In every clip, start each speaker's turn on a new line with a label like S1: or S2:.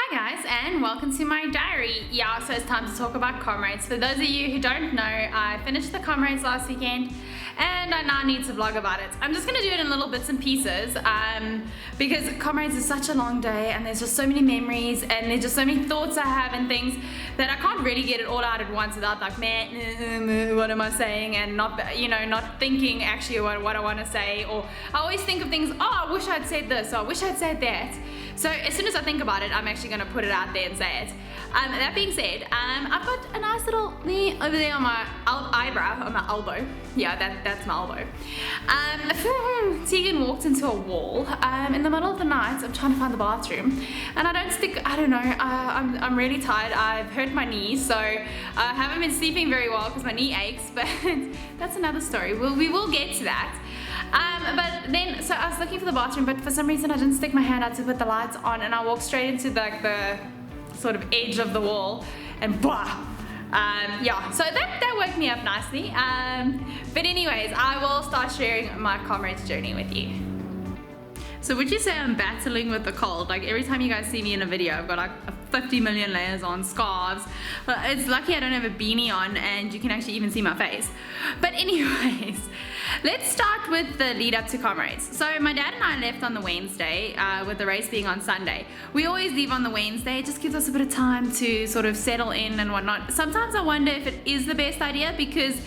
S1: Hi guys, and welcome to my diary. Yeah, so it's time to talk about Comrades. For those of you who don't know, I finished the Comrades last weekend and I now need to vlog about it. I'm just gonna do it in little bits and pieces because Comrades is such a long day and there's just so many memories and there's just so many thoughts I have and things that I can't really get it all out at once without like, man, what am I saying, and not thinking actually what I want to say. Or I always think of things, oh, I wish I'd said this, or I wish I'd said that. So as soon as I think about it, I'm actually going to put it out there and say it. That being said, I've got a nice little knee over there on my eyebrow, on my elbow. Yeah, that's my elbow. Tegan walked into a wall in the middle of the night. I'm trying to find the bathroom, and I don't know, I'm really tired. I've hurt my knee, so I haven't been sleeping very well because my knee aches, but that's another story. We will get to that. But then, so I was looking for the bathroom, but for some reason I didn't stick my hand out to put the lights on, and I walked straight into the sort of edge of the wall, and blah. Yeah, so that woke me up nicely. But anyways, I will start sharing my Comrades journey with you. So would you say I'm battling with the cold? Like every time you guys see me in a video, I've got like 50 million layers on, scarves. But it's lucky I don't have a beanie on and you can actually even see my face. But anyways, let's start with the lead up to Comrades. So my dad and I left on the Wednesday, with the race being on Sunday. We always leave on the Wednesday. It just gives us a bit of time to sort of settle in and whatnot. Sometimes I wonder if it is the best idea, because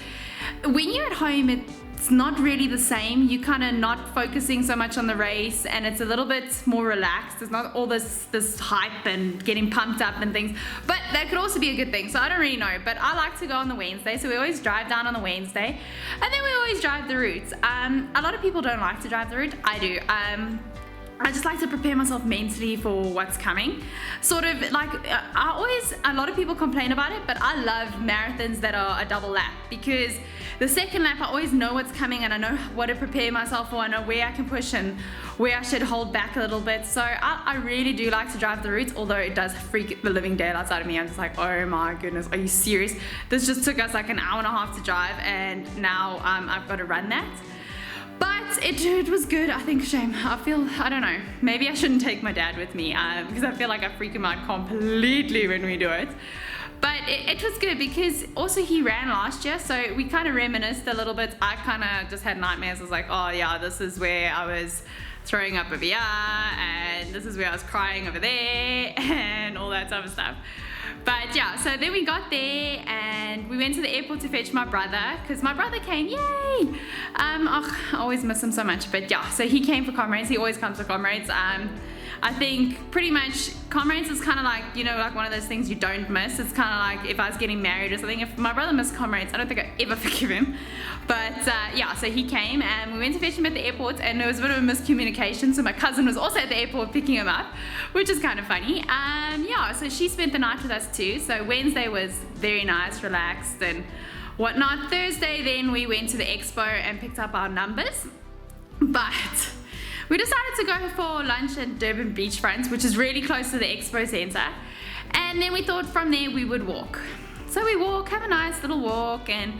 S1: when you're at home, it's not really the same. You kind of not focusing so much on the race, and it's a little bit more relaxed. It's not all this hype and getting pumped up and things, but that could also be a good thing. So I don't really know, but I like to go on the Wednesday. So we always drive down on the Wednesday, and then we always drive the route. A lot of people don't like to drive the route. I do. I just like to prepare myself mentally for what's coming. Sort of like, a lot of people complain about it, but I love marathons that are a double lap, because the second lap I always know what's coming and I know what to prepare myself for. I know where I can push and where I should hold back a little bit. So I really do like to drive the routes, although it does freak the living daylights out of me. I'm just like, oh my goodness, are you serious? This just took us like an hour and a half to drive, and now I've got to run that. But it was good. I think, shame. I don't know, maybe I shouldn't take my dad with me because I feel like I freak him out completely when we do it. But it was good because also he ran last year, so we kind of reminisced a little bit. I kind of just had nightmares. I was like, oh yeah, this is where I was throwing up over here, and this is where I was crying over there, and all that type of stuff. But yeah, so then we got there and we went to the airport to fetch my brother, because my brother came, yay! I always miss him so much, but yeah, so he came for Comrades. He always comes for Comrades. I think pretty much Comrades is kind of like, like one of those things you don't miss. It's kind of like if I was getting married or something. If my brother missed Comrades, I don't think I'd ever forgive him. But yeah, so he came and we went to fetch him at the airport, and there was a bit of a miscommunication. So my cousin was also at the airport picking him up, which is kind of funny. Yeah, so she spent the night with us too. So Wednesday was very nice, relaxed and whatnot. Thursday then we went to the expo and picked up our numbers. But we decided to go for lunch at Durban Beachfront, which is really close to the expo center. And then we thought from there we would walk. So we walk, have a nice little walk, and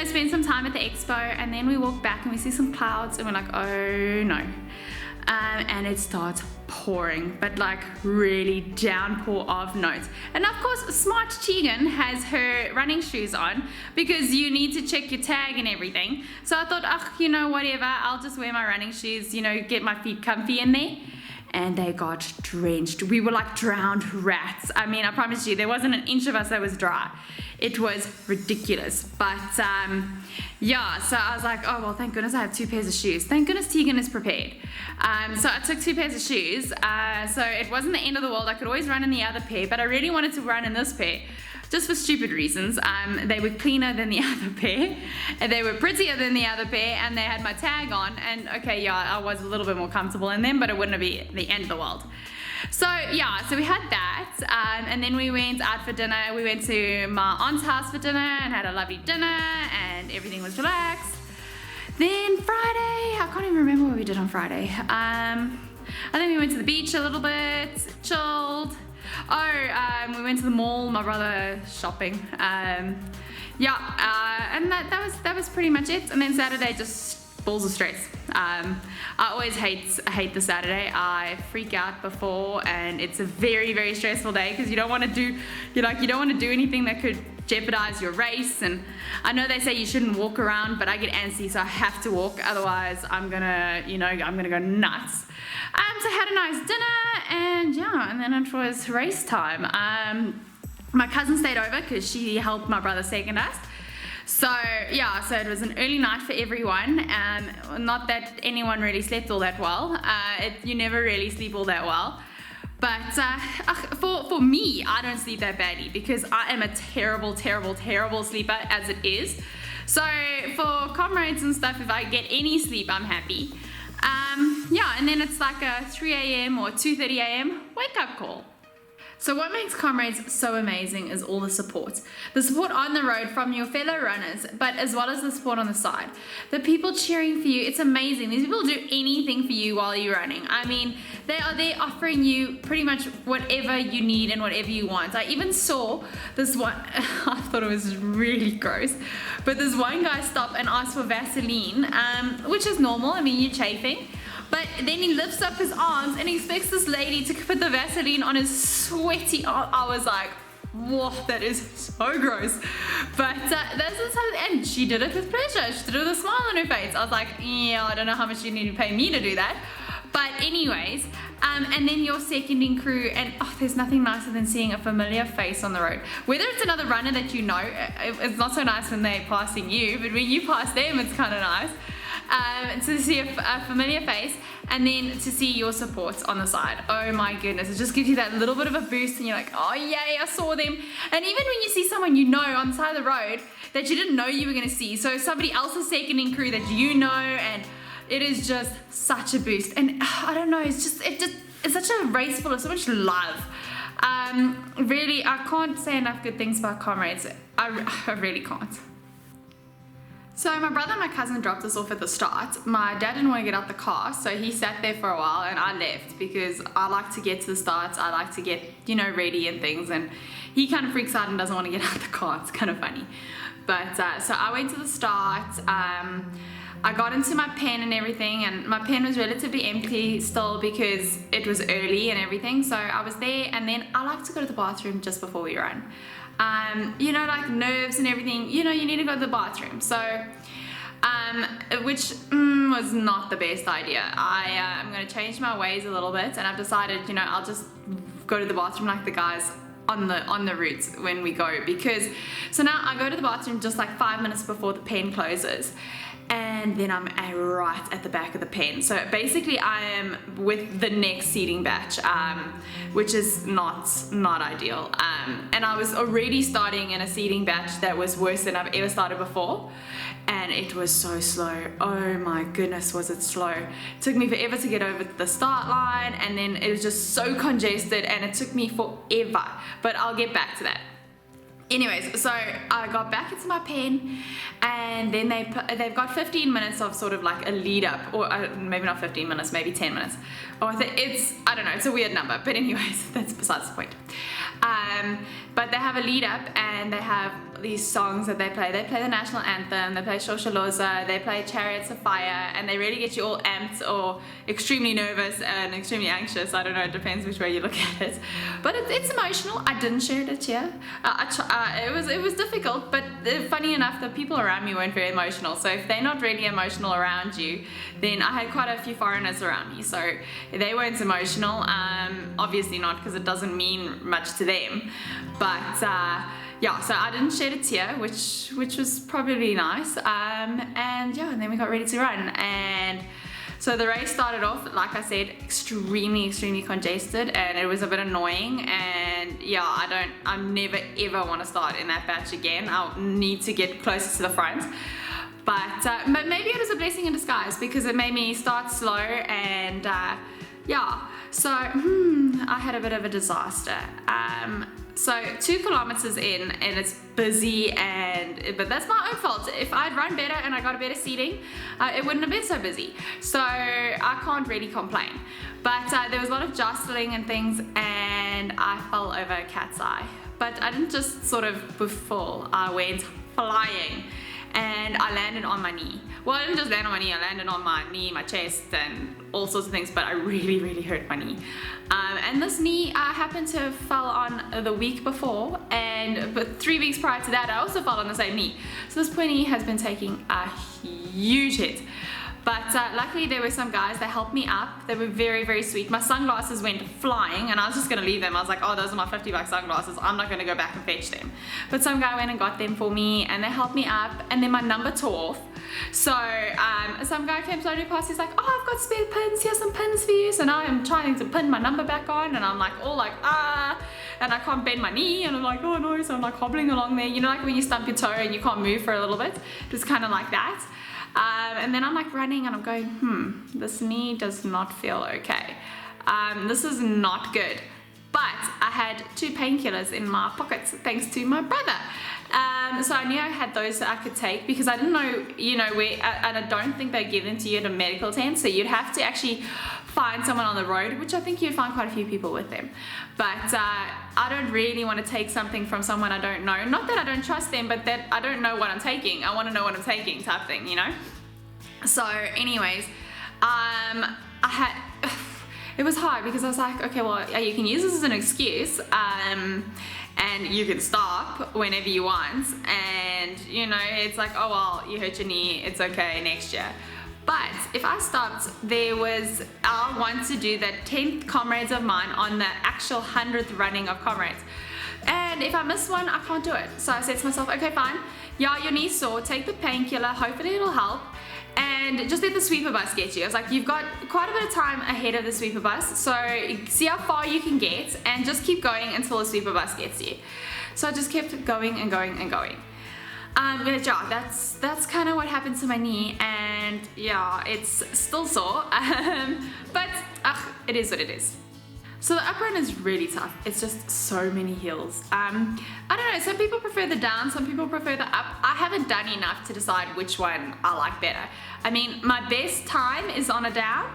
S1: spend some time at the expo, and then we walk back and we see some clouds and we're like, oh no. And it starts pouring, but like really downpour of notes. And of course, smart Tegan has her running shoes on because you need to check your tag and everything. So I thought, whatever, I'll just wear my running shoes, get my feet comfy in there. And they got drenched. We were like drowned rats. I mean, I promise you, there wasn't an inch of us that was dry. It was ridiculous. But yeah, so I was like, oh, well, thank goodness I have 2 pairs of shoes. Thank goodness Tegan is prepared. So I took 2 pairs of shoes. So it wasn't the end of the world. I could always run in the other pair, but I really wanted to run in this pair, just for stupid reasons. They were cleaner than the other pair, and they were prettier than the other pair, and they had my tag on, and okay, yeah, I was a little bit more comfortable in them, but it wouldn't be the end of the world. So yeah, so we had that, and then we went out for dinner. We went to my aunt's house for dinner and had a lovely dinner, and everything was relaxed. Then Friday, I can't even remember what we did on Friday. I think we went to the beach a little bit, chilled. We went to the mall, my brother shopping. And that was pretty much it. And then Saturday, just balls of stress. I always hate the Saturday. I freak out before, and it's a very, very stressful day because you don't want to do anything that could jeopardize your race. And I know they say you shouldn't walk around, but I get antsy, so I have to walk. Otherwise, I'm gonna go nuts. So I had a nice dinner, and then it was race time. My cousin stayed over because she helped my brother second us. So it was an early night for everyone. Not that anyone really slept all that well. You never really sleep all that well. But for me, I don't sleep that badly because I am a terrible, terrible, terrible sleeper as it is. So for comrades and stuff, if I get any sleep, I'm happy. And then it's like a 3 a.m. or 2:30 a.m. wake up call. So what makes Comrades so amazing is all the support. The support on the road from your fellow runners, but as well as the support on the side. The people cheering for you, it's amazing. These people do anything for you while you're running. I mean, they are there offering you pretty much whatever you need and whatever you want. I even saw this one, I thought it was really gross, but this one guy stopped and asked for Vaseline, which is normal, I mean, you're chafing. But then he lifts up his arms and he expects this lady to put the Vaseline on his sweaty arm. I was like, whoa, that is so gross. But this is how, and she did it with pleasure. She did it with a smile on her face. I was like, yeah, I don't know how much you need to pay me to do that. But anyways, and then your seconding crew, and there's nothing nicer than seeing a familiar face on the road. Whether it's another runner that you know, it's not so nice when they're passing you, but when you pass them, it's kind of nice. To see a familiar face, and then to see your support on the side. Oh my goodness, it just gives you that little bit of a boost, and you're like, oh yay, I saw them. And even when you see someone you know on the side of the road that you didn't know you were going to see, so somebody else's seconding crew that you know, and it is just such a boost. And I don't know, it's such a race full of so much love. Really, I can't say enough good things about Comrades. I really can't. So my brother and my cousin dropped us off at the start. My dad didn't want to get out the car, so he sat there for a while and I left because I like to get to the start. I like to get, ready and things, and he kind of freaks out and doesn't want to get out the car. It's kind of funny. But so I went to the start. I got into my pen and everything, and my pen was relatively empty still because it was early and everything. So I was there, and then I like to go to the bathroom just before we run. Like nerves and everything, you need to go to the bathroom. So, which was not the best idea. I'm going to change my ways a little bit, and I've decided, I'll just go to the bathroom like the guys on the routes when we go, because so now I go to the bathroom just like 5 minutes before the pen closes. And then I'm right at the back of the pen. So basically I am with the next seating batch, which is not ideal. And I was already starting in a seating batch that was worse than I've ever started before. And it was so slow. Oh my goodness, was it slow. It took me forever to get over the start line, and then it was just so congested, and it took me forever. But I'll get back to that. Anyways, so I got back into my pen, and then they've got 15 minutes of sort of like a lead up, or maybe not 15 minutes, maybe 10 minutes. Or I don't know, it's a weird number, but anyways, that's besides the point. But they have a lead up, and they have these songs that they play. They play the national anthem, they play Shosholoza, they play Chariots of Fire, and they really get you all amped or extremely nervous and extremely anxious. I don't know, it depends which way you look at it. But it's emotional. I didn't shed a tear. It was difficult, but funny enough, the people around me weren't very emotional. So if they're not really emotional around you, then I had quite a few foreigners around me, so they weren't emotional. Obviously not, because it doesn't mean much to them. But so I didn't shed a tear, which was probably nice. And then we got ready to run. And so the race started off, like I said, extremely congested, and it was a bit annoying. And I never ever want to start in that batch again. I'll need to get closer to the front. But maybe it was a blessing in disguise, because it made me start slow, and so I had a bit of a disaster. So 2 kilometers in, and it's busy, but that's my own fault. If I'd run better and I got a better seating, it wouldn't have been so busy. So I can't really complain. But there was a lot of jostling and things, and I fell over a cat's eye. But I didn't just sort of fall, I went flying. and I landed on my knee. Well, I didn't just land on my knee, I landed on my knee, my chest, and all sorts of things, but I really hurt my knee. And this knee I happened to have fell on the week before, but 3 weeks prior to that I also fell on the same knee. So this poor knee has been taking a huge hit. But luckily there were some guys that helped me up. They were very sweet. My sunglasses went flying and I was just gonna leave them. I was like, oh, those are my $50 sunglasses. I'm not gonna go back and fetch them. But some guy went and got them for me and they helped me up, and then my number tore off. So some guy came slowly past, he's like, oh, I've got spare pins, here's some pins for you. So now I'm trying to pin my number back on, and I'm like, all like, and I can't bend my knee, and I'm like, oh no, so I'm like hobbling along there. You know, like when you stump your toe and you can't move for a little bit? It was kind of like that. And then I'm like running and I'm going, this knee does not feel okay. This is not good. But I had 2 painkillers in my pockets thanks to my brother. So I knew I had those that I could take, because I didn't know, you know, where, and I don't think they give them to you at a medical tent, so you'd have to actually find someone on the road, which I think you'd find quite a few people with them. But I don't really want to take something from someone I don't know. Not that I don't trust them, but that I don't know what I'm taking. I want to know what I'm taking type thing, you know? So anyways, it was hard because I was like, okay, well, you can use this as an excuse, and you can stop whenever you want, and you know, it's like, oh well, you hurt your knee, it's okay, next year. But if I stopped, I want to do that 10th Comrades of mine on the actual 100th running of Comrades. And if I miss one, I can't do it. So I said to myself, okay, fine, yeah, your knee's sore, take the painkiller, hopefully it'll help, and just let the sweeper bus get you. I was like, you've got quite a bit of time ahead of the sweeper bus, so see how far you can get and just keep going until the sweeper bus gets you. So I just kept going and going and going. But yeah, that's kind of what happened to my knee, and yeah, it's still sore, but it is what it is. So the up run is really tough. It's just so many hills. I don't know, some people prefer the down, some people prefer the up. I haven't done enough to decide which one I like better. I mean, my best time is on a down,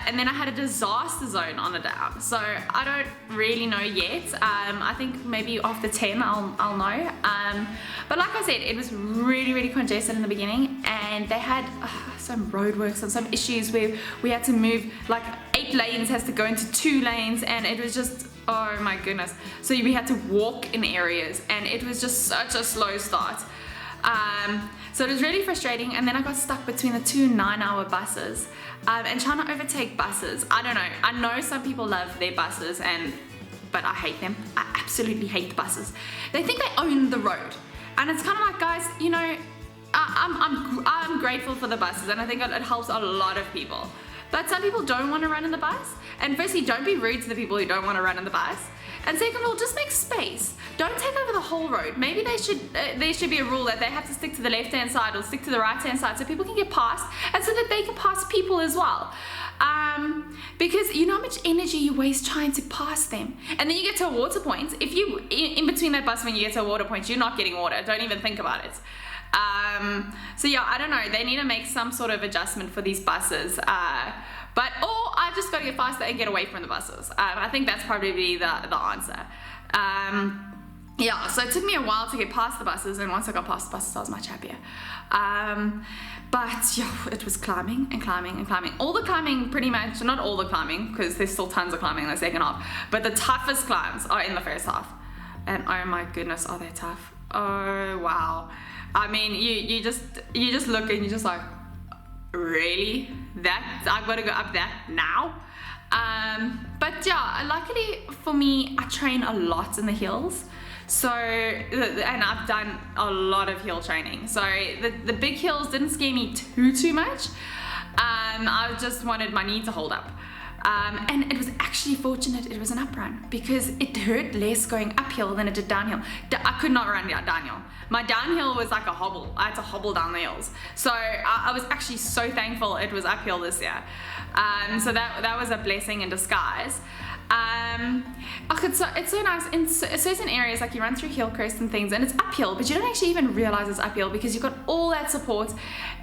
S1: and then I had a disaster zone on a down. So I don't really know yet. I think maybe after 10 I'll know. But like I said, it was really congested in the beginning, and they had some roadworks and some issues where we had to move, like 8 lanes has to go into 2 lanes, and it was just, oh my goodness. So we had to walk in areas, and it was just such a slow start. So it was really frustrating, and then I got stuck between the 2 9-hour buses, and trying to overtake buses. I don't know, I know some people love their buses, but I hate them. I absolutely hate the buses. They think they own the road, and it's kind of like, guys, you know, I'm grateful for the buses, and I think it helps a lot of people. But some people don't want to run in the bus, and firstly, don't be rude to the people who don't want to run in the bus. And second of all, just make space. Don't take over the whole road. Maybe there should be a rule that they have to stick to the left-hand side or stick to the right-hand side so people can get past, and so that they can pass people as well. Because you know how much energy you waste trying to pass them. And then you get to a water point. If you, in between that bus when you get to a water point, you're not getting water. Don't even think about it. So yeah, I don't know. They need to make some sort of adjustment for these buses. Or I've just got to get faster and get away from the buses. I think that's probably the answer. Yeah, so it took me a while to get past the buses, and once I got past the buses, I was much happier. But yeah, it was climbing and climbing and climbing. All the climbing, pretty much, not all the climbing, because there's still tons of climbing in the second half, but the toughest climbs are in the first half. And oh my goodness, are they tough? Oh wow. I mean, you just look and you're just like, really? I've got to go up that now? But yeah, luckily for me, I train a lot in the hills. So, and I've done a lot of hill training. So the big hills didn't scare me too much. I just wanted my knee to hold up. And it was actually fortunate it was an up run, because it hurt less going uphill than it did downhill. I could not run downhill. My downhill was like a hobble. I had to hobble down the hills. So I was actually so thankful it was uphill this year. So that was a blessing in disguise. It's so nice in certain areas, like you run through Hillcrest and things, and it's uphill, but you don't actually even realize it's uphill because you've got all that support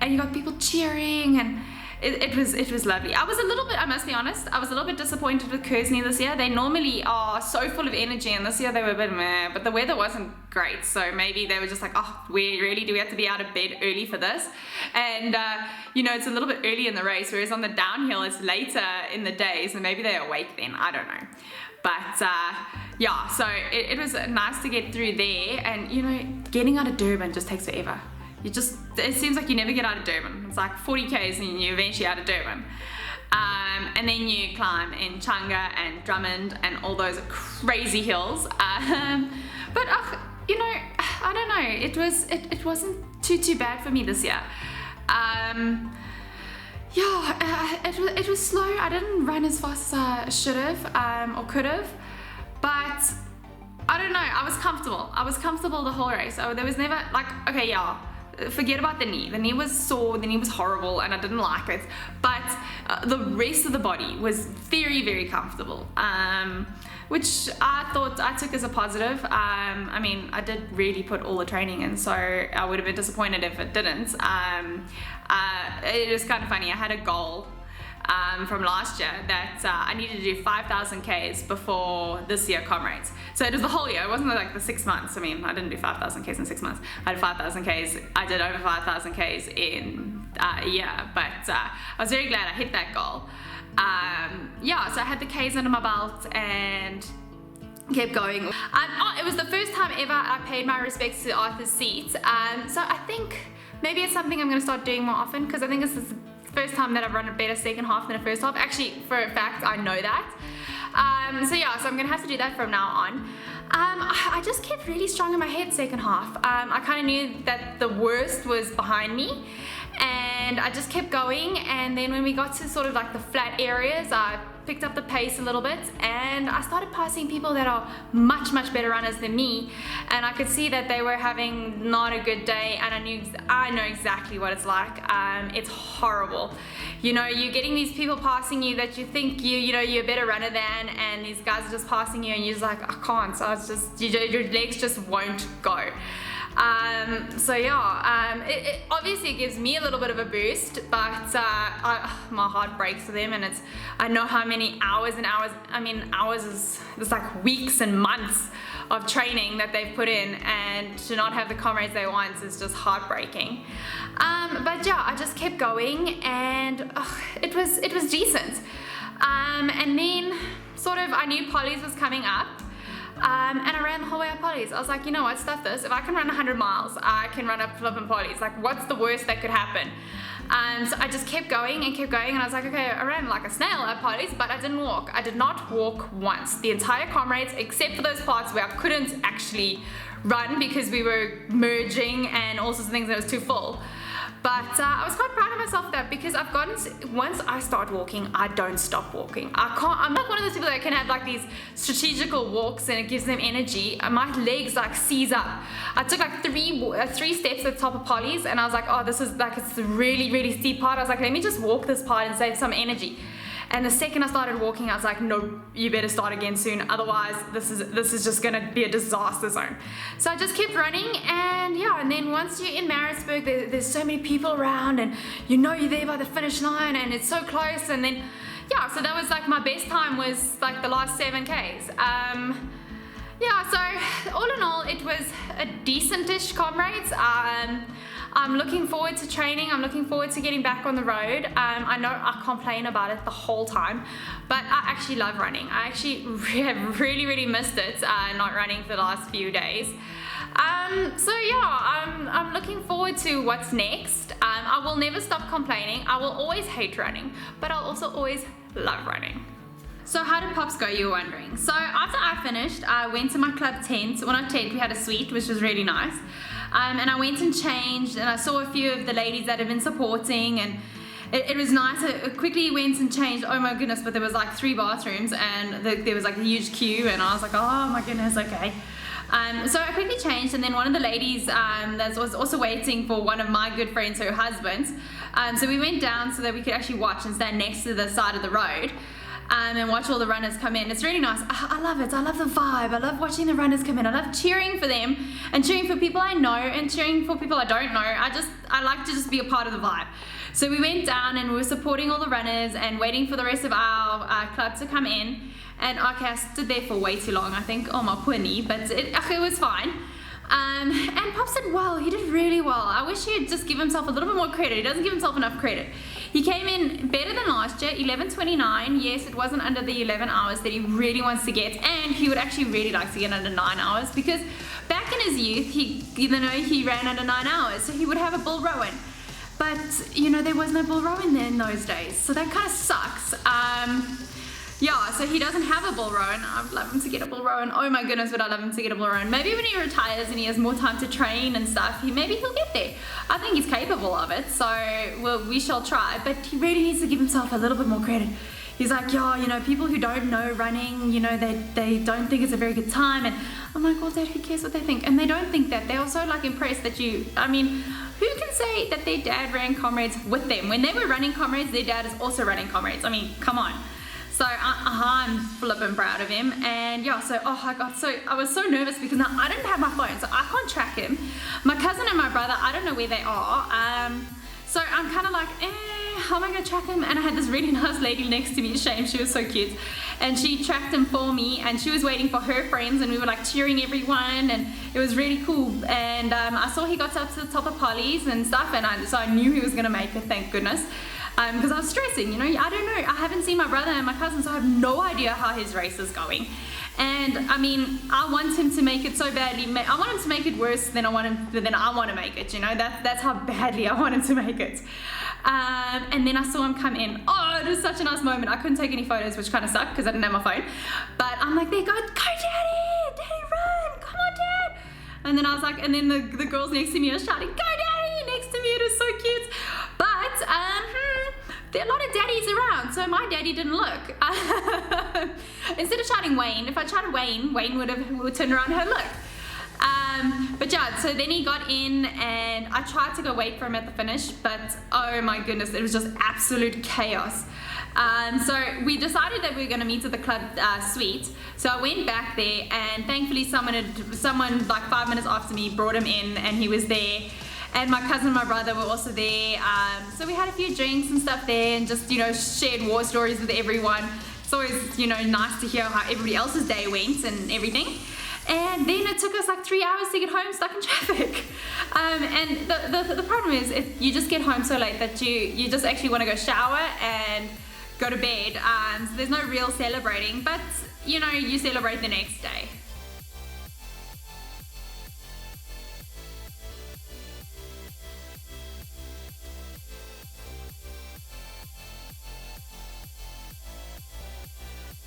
S1: and you've got people cheering, and it was lovely. I must be honest, I was a little bit disappointed with Kersney this year. They normally are so full of energy, and this year they were a bit meh, but the weather wasn't great, so maybe they were just like, oh, do we have to be out of bed early for this? And you know, it's a little bit early in the race, whereas on the downhill it's later in the day, so maybe they're awake then, I don't know. But yeah, so it was nice to get through there, and you know, getting out of Durban just takes forever. It seems like you never get out of Durban. It's like 40 k's and you're eventually out of Durban. And then you climb in Changa and Drummond and all those crazy hills. But you know, I don't know, it wasn't too bad for me this year. Yeah, it was slow. I didn't run as fast as I should have or could have, but I don't know, I was comfortable the whole race. So there was never like, okay, yeah, forget about the knee. The knee was sore, the knee was horrible, and I didn't like it. But the rest of the body was very comfortable, which I thought I took as a positive. I mean, I did really put all the training in, so I would have been disappointed if it didn't. It was kind of funny. I had a goal from last year that I needed to do 5,000 Ks before this year Comrades. So it was the whole year, it wasn't like the 6 months. I mean, I didn't do 5,000 Ks in 6 months. I had 5,000 Ks, I did over 5,000 Ks in a year, but I was very glad I hit that goal. Yeah, so I had the Ks under my belt and kept going. It was the first time ever I paid my respects to Arthur's Seat. So I think maybe it's something I'm going to start doing more often, because I think this is the first time that I've run a better second half than a first half. Actually, for a fact, I know that. So yeah, so I'm gonna have to do that from now on. I just kept really strong in my head second half. I kind of knew that the worst was behind me, and I just kept going. And then when we got to sort of like the flat areas, I picked up the pace a little bit, and I started passing people that are much better runners than me, and I could see that they were having not a good day, and I know exactly what it's like. It's horrible. You know, you're getting these people passing you that you think you're a better runner than, and these guys are just passing you, and you're just like, I can't. So it's just your legs just won't go. So yeah, it obviously gives me a little bit of a boost, but my heart breaks for them, and I know how many hours and hours, I mean hours is, it's like weeks and months of training that they've put in, and to not have the Comrades they want is just heartbreaking. But yeah, I just kept going, and it was decent. And then sort of I knew Polly's was coming up. And I ran the whole way up Polly's. I was like, you know what, stuff this. If I can run 100 miles, I can run up flipping Polly's. Like, what's the worst that could happen? So I just kept going, and I was like, okay, I ran like a snail at Polly's, but I didn't walk. I did not walk once. The entire Comrades, except for those parts where I couldn't actually run because we were merging and all sorts of things, and it was too full. But I was quite proud of myself for that, because I've gotten to, once I start walking, I don't stop walking. I'm like one of those people that can have like these strategical walks and it gives them energy. My legs like seize up. I took like three steps at the top of Polly's, and I was like, oh, this is like, it's a really steep part. I was like, let me just walk this part and save some energy. And the second I started walking, I was like, no, you better start again soon, otherwise this is just gonna be a disaster zone. So I just kept running, and yeah, and then once you're in Maritzburg, there's so many people around, and you know you're there by the finish line, and it's so close. And then yeah, so that was like my best time, was like the last 7Ks. Yeah, so all in all, it was a decent-ish Comrades. I'm looking forward to training. I'm looking forward to getting back on the road. I know I complain about it the whole time, but I actually love running. I actually have really missed it, not running for the last few days. So yeah, I'm looking forward to what's next. I will never stop complaining. I will always hate running, but I'll also always love running. So how did Pops go, you were wondering? So after I finished, I went to my club tent. Well, not tent, we had a suite, which was really nice. And I went and changed, and I saw a few of the ladies that have been supporting, and it was nice. I quickly went and changed. Oh my goodness, but there was like 3 bathrooms, and there was like a huge queue, and I was like, oh my goodness, okay. So I quickly changed, and then one of the ladies that was also waiting for one of my good friends, her husband. So we went down so that we could actually watch and stand next to the side of the road. and watch all the runners come in. It's really nice. I love it. I love the vibe. I love watching the runners come in. I love cheering for them and cheering for people I know and cheering for people I don't know. I like to just be a part of the vibe. So we went down and we were supporting all the runners and waiting for the rest of our club to come in. And okay, I stood there for way too long, I think. Oh, my poor knee, but it was fine. And Pops did well. He did really well. I wish he had just give himself a little bit more credit. He doesn't give himself enough credit. He came in better than last year, 11:29. Yes, it wasn't under the 11 hours that he really wants to get, and he would actually really like to get under 9 hours, because back in his youth, he ran under 9 hours, so he would have a Bull Rowan. But, there was no Bull Rowan there in those days, so that kind of sucks. Yeah, so he doesn't have a Bull Rowan. I'd love him to get a Bull Rowan. Oh my goodness, would I love him to get a Bull Rowan. Maybe when he retires and he has more time to train and stuff, maybe he'll get there. I think he's capable of it, so we shall try. But he really needs to give himself a little bit more credit. He's like, yeah, people who don't know running, they don't think it's a very good time. And I'm like, well, Dad, who cares what they think? And they don't think that. They're also impressed that who can say that their dad ran Comrades with them? When they were running Comrades, their dad is also running Comrades. Come on. So I'm flipping proud of him. And yeah, so I was so nervous because now I didn't have my phone, so I can't track him. My cousin and my brother, I don't know where they are. So I'm kind of like, how am I gonna track him? And I had this really nice lady next to me, Shane, she was so cute. And she tracked him for me, and she was waiting for her friends, and we were cheering everyone, and it was really cool. And I saw he got up to the top of Polly's and stuff, and so I knew he was gonna make it, thank goodness. Because I was stressing, I don't know, I haven't seen my brother and my cousin, so I have no idea how his race is going. And I want him to make it so badly. I want him to make it worse than I want to make it, that's how badly I want him to make it. And then I saw him come in. Oh, it was such a nice moment. I couldn't take any photos, which kind of sucked because I didn't have my phone. But I'm like, there, go Daddy, run, come on, Dad. And then I was like, and then the girls next to me are shouting, go Daddy, next to me. It was so cute. But there are a lot of daddies around, so my daddy didn't look. Instead of shouting Wayne, if I shouted Wayne would turn around and have a look. But yeah, so then he got in, and I tried to go wait for him at the finish, but oh my goodness, it was just absolute chaos. So we decided that we were going to meet at the club suite. So I went back there, and thankfully someone 5 minutes after me brought him in, and he was there. And my cousin and my brother were also there. So we had a few drinks and stuff there, and just, shared war stories with everyone. It's always, nice to hear how everybody else's day went and everything. And then it took us 3 hours to get home stuck in traffic. And the problem is, you just get home so late that you just actually want to go shower and go to bed. So there's no real celebrating, but, you celebrate the next day.